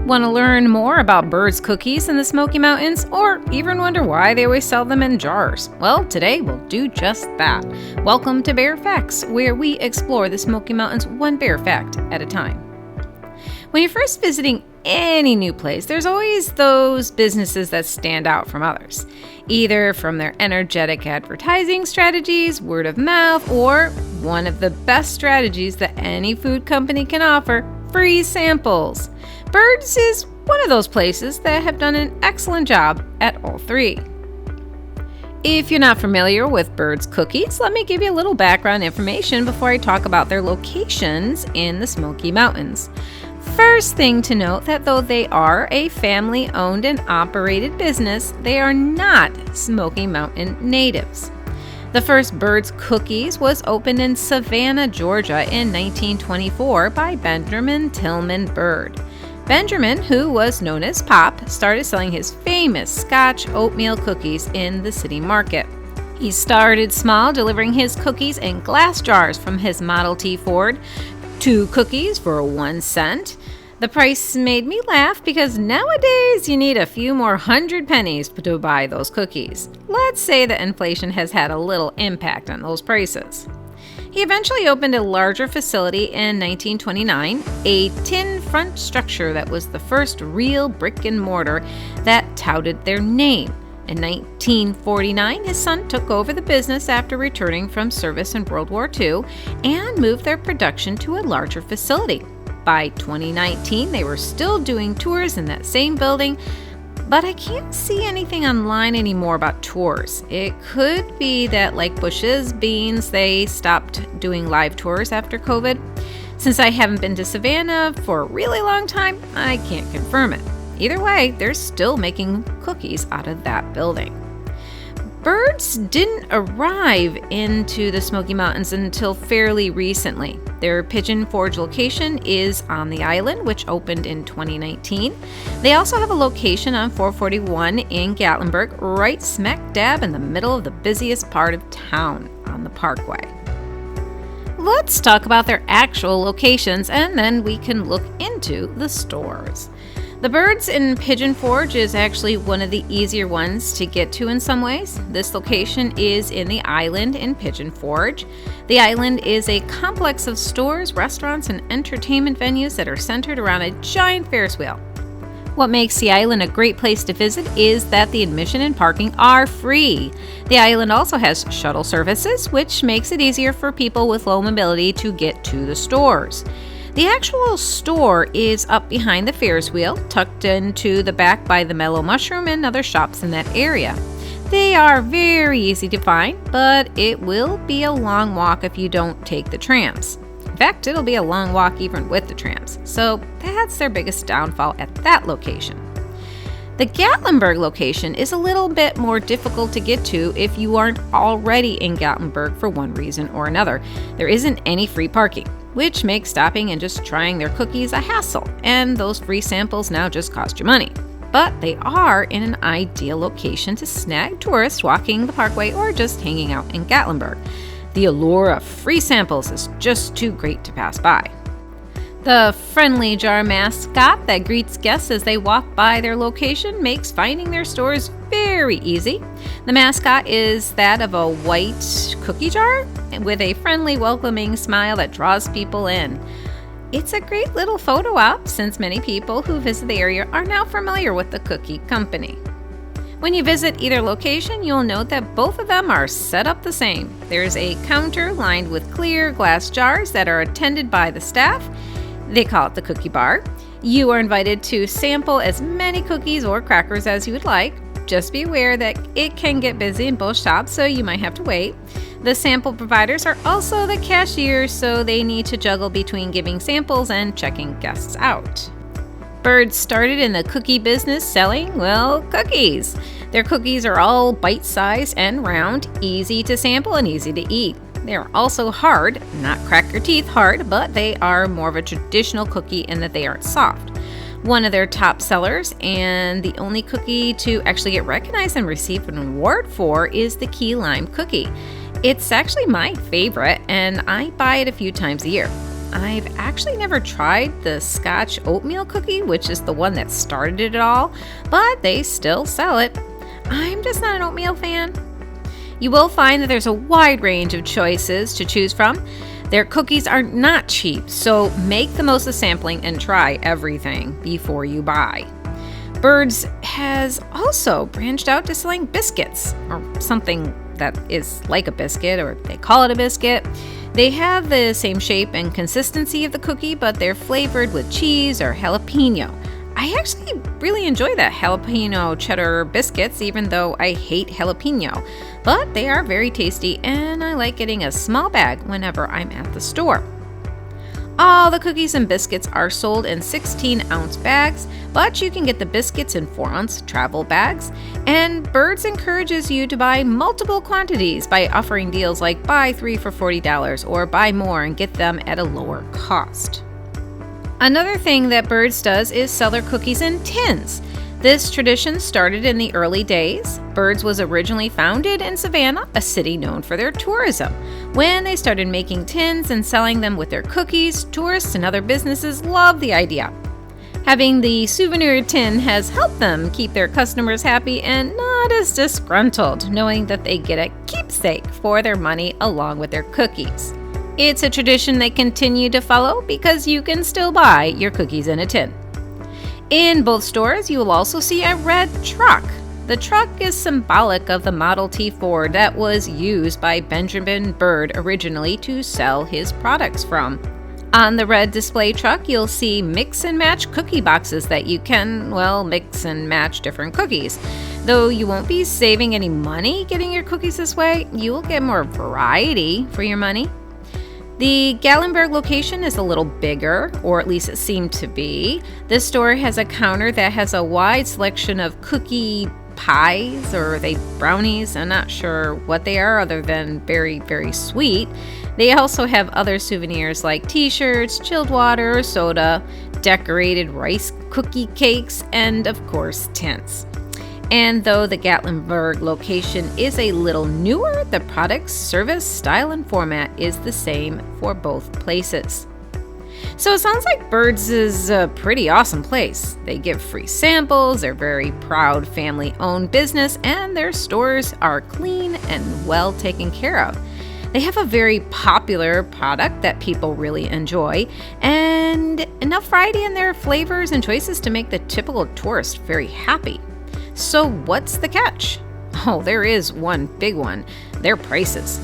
Want to learn more about Byrd's cookies in the Smoky Mountains, or even wonder why they always sell them in jars? Well, today we'll do just that. Welcome to Bear Facts, where we explore the Smoky Mountains one bear fact at a time. When you're first visiting any new place, there's always those businesses that stand out from others, either from their energetic advertising strategies, word of mouth, or one of the best strategies that any food company can offer, free samples. Byrd's is one of those places that have done an excellent job at all three. If you're not familiar with Byrd's cookies, let me give you a little background information before I talk about their locations in the Smoky Mountains. First thing to note that though they are a family-owned and operated business, they are not Smoky Mountain natives. The first Byrd's Cookies was opened in Savannah, Georgia in 1924 by Benjamin Tillman Byrd. Benjamin, who was known as Pop, started selling his famous Scotch oatmeal cookies in the city market. He started small, delivering his cookies in glass jars from his Model T Ford, 2 cookies for 1 cent. The price made me laugh because nowadays you need a few more 100 pennies to buy those cookies. Let's say that inflation has had a little impact on those prices. He eventually opened a larger facility in 1929, a tin front structure that was the first real brick and mortar that touted their name. In 1949, his son took over the business after returning from service in World War II and moved their production to a larger facility. By 2019, they were still doing tours in that same building, but I can't see anything online anymore about tours. It could be that, like Bush's Beans, they stopped doing live tours after COVID. Since I haven't been to Savannah for a really long time, I can't confirm it. Either way, they're still making cookies out of that building. Byrd's didn't arrive into the Smoky Mountains until fairly recently. Their Pigeon Forge location is on the island, which opened in 2019. They also have a location on 441 in Gatlinburg, right smack dab in the middle of the busiest part of town on the Parkway. Let's talk about their actual locations, and then we can look into the stores. The Byrd's in Pigeon Forge is actually one of the easier ones to get to in some ways. This location is in the island in Pigeon Forge. The island is a complex of stores, restaurants, and entertainment venues that are centered around a giant Ferris wheel. What makes the island a great place to visit is that the admission and parking are free. The island also has shuttle services, which makes it easier for people with low mobility to get to the stores. The actual store is up behind the Ferris wheel, tucked into the back by the Mellow Mushroom and other shops in that area. They are very easy to find, but it will be a long walk if you don't take the trams. In fact, it'll be a long walk even with the trams, so that's their biggest downfall at that location. The Gatlinburg location is a little bit more difficult to get to if you aren't already in Gatlinburg for one reason or another. There isn't any free parking, which makes stopping and just trying their cookies a hassle, and those free samples now just cost you money. But they are in an ideal location to snag tourists walking the Parkway or just hanging out in Gatlinburg. The allure of free samples is just too great to pass by. The friendly jar mascot that greets guests as they walk by their location makes finding their stores very easy. The mascot is that of a white cookie jar with a friendly, welcoming smile that draws people in. It's a great little photo op since many people who visit the area are now familiar with the cookie company. When you visit either location, you'll note that both of them are set up the same. There's a counter lined with clear glass jars that are attended by the staff. They call it the cookie bar. You are invited to sample as many cookies or crackers as you would like. Just be aware that it can get busy in both shops, so you might have to wait. The sample providers are also the cashiers, so they need to juggle between giving samples and checking guests out. Byrd started in the cookie business selling, well, cookies. Their cookies are all bite-sized and round, easy to sample and easy to eat. They are also hard, not crack your teeth hard, but they are more of a traditional cookie in that they aren't soft. One of their top sellers, and the only cookie to actually get recognized and receive an award for, is the key lime cookie. It's actually my favorite, and I buy it a few times a year. I've actually never tried the Scotch oatmeal cookie, which is the one that started it all, but they still sell it. I'm just not an oatmeal fan. You will find that there's a wide range of choices to choose from. Their cookies are not cheap, so make the most of sampling and try everything before you buy. Byrd's has also branched out to selling biscuits, or something that is like a biscuit, or they call it a biscuit. They have the same shape and consistency of the cookie, but they're flavored with cheese or jalapeno. I actually really enjoy that jalapeno cheddar biscuits, even though I hate jalapeno. But they are very tasty, and I like getting a small bag whenever I'm at the store. All the cookies and biscuits are sold in 16-ounce bags, but you can get the biscuits in 4-ounce travel bags. And Byrd's encourages you to buy multiple quantities by offering deals like buy 3 for $40 or buy more and get them at a lower cost. Another thing that Byrd's does is sell their cookies in tins. This tradition started in the early days. Byrd's was originally founded in Savannah, a city known for their tourism. When they started making tins and selling them with their cookies, tourists and other businesses loved the idea. Having the souvenir tin has helped them keep their customers happy and not as disgruntled, knowing that they get a keepsake for their money along with their cookies. It's a tradition they continue to follow because you can still buy your cookies in a tin. In both stores, you will also see a red truck. The truck is symbolic of the Model T Ford that was used by Benjamin Byrd originally to sell his products from. On the red display truck, you'll see mix and match cookie boxes that you can, mix and match different cookies. Though you won't be saving any money getting your cookies this way, you will get more variety for your money. The Gatlinburg location is a little bigger, or at least it seemed to be. This store has a counter that has a wide selection of cookie pies, or are they brownies? I'm not sure what they are other than very, very sweet. They also have other souvenirs like t-shirts, chilled water, soda, decorated rice cookie cakes, and of course tints. And though the Gatlinburg location is a little newer, the products, service, style, and format is the same for both places. So it sounds like Byrd's is a pretty awesome place. They give free samples, they're very proud family-owned business, and their stores are clean and well taken care of. They have a very popular product that people really enjoy, and enough variety in their flavors and choices to make the typical tourist very happy. So what's the catch? Oh, there is one big one. Their prices.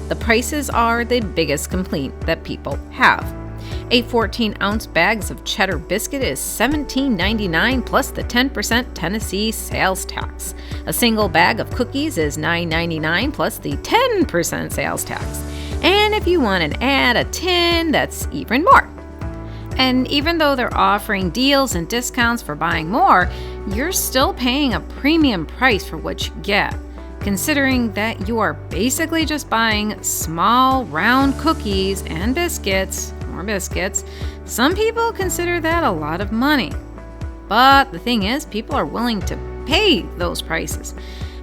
The prices are the biggest complaint that people have. A 14-ounce bag of cheddar biscuit is $17.99 plus the 10% Tennessee sales tax. A single bag of cookies is $9.99 plus the 10% sales tax. And if you want to add a tin, that's even more. And even though they're offering deals and discounts for buying more, you're still paying a premium price for what you get. Considering that you are basically just buying small, round cookies and biscuits, some people consider that a lot of money. But the thing is, people are willing to pay those prices.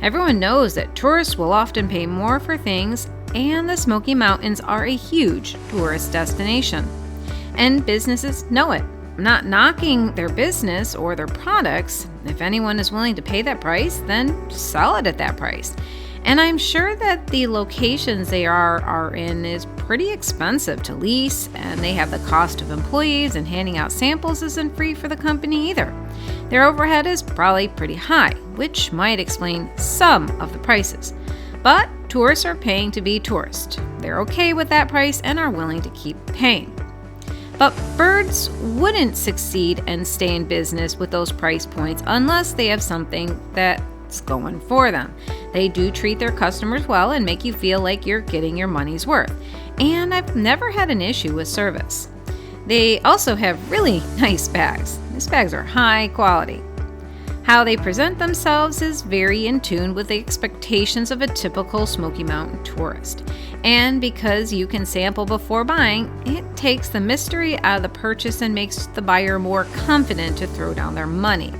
Everyone knows that tourists will often pay more for things, and the Smoky Mountains are a huge tourist destination. And businesses know it. I'm not knocking their business or their products. If anyone is willing to pay that price, then sell it at that price. And I'm sure that the locations they are in is pretty expensive to lease, and they have the cost of employees, and handing out samples isn't free for the company either. Their overhead is probably pretty high, which might explain some of the prices. But tourists are paying to be tourists. They're okay with that price and are willing to keep paying. But Byrd's wouldn't succeed and stay in business with those price points unless they have something that's going for them. They do treat their customers well and make you feel like you're getting your money's worth. And I've never had an issue with service. They also have really nice bags. These bags are high quality. How they present themselves is very in tune with the expectations of a typical Smoky Mountain tourist. And because you can sample before buying, it takes the mystery out of the purchase and makes the buyer more confident to throw down their money.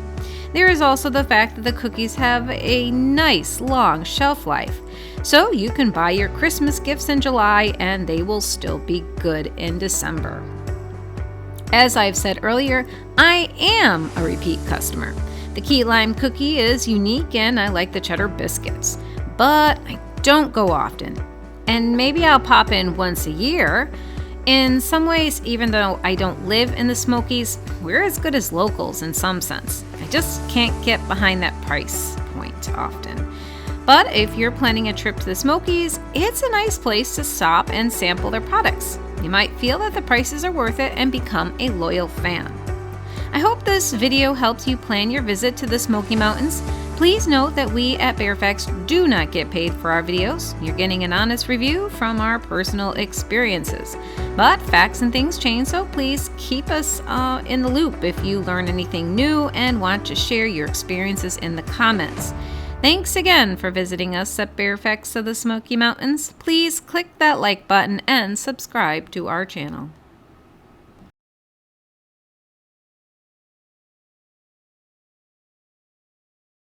There is also the fact that the cookies have a nice long shelf life. So you can buy your Christmas gifts in July and they will still be good in December. As I've said earlier, I am a repeat customer. The key lime cookie is unique and I like the cheddar biscuits, but I don't go often. And maybe I'll pop in once a year. In some ways, even though I don't live in the Smokies, we're as good as locals in some sense. I just can't get behind that price point often. But if you're planning a trip to the Smokies, it's a nice place to stop and sample their products. You might feel that the prices are worth it and become a loyal fan. I hope this video helps you plan your visit to the Smoky Mountains. Please note that we at Bear Facts do not get paid for our videos. You're getting an honest review from our personal experiences. But facts and things change, so please keep us in the loop if you learn anything new and want to share your experiences in the comments. Thanks again for visiting us at Bear Facts of the Smoky Mountains. Please click that like button and subscribe to our channel.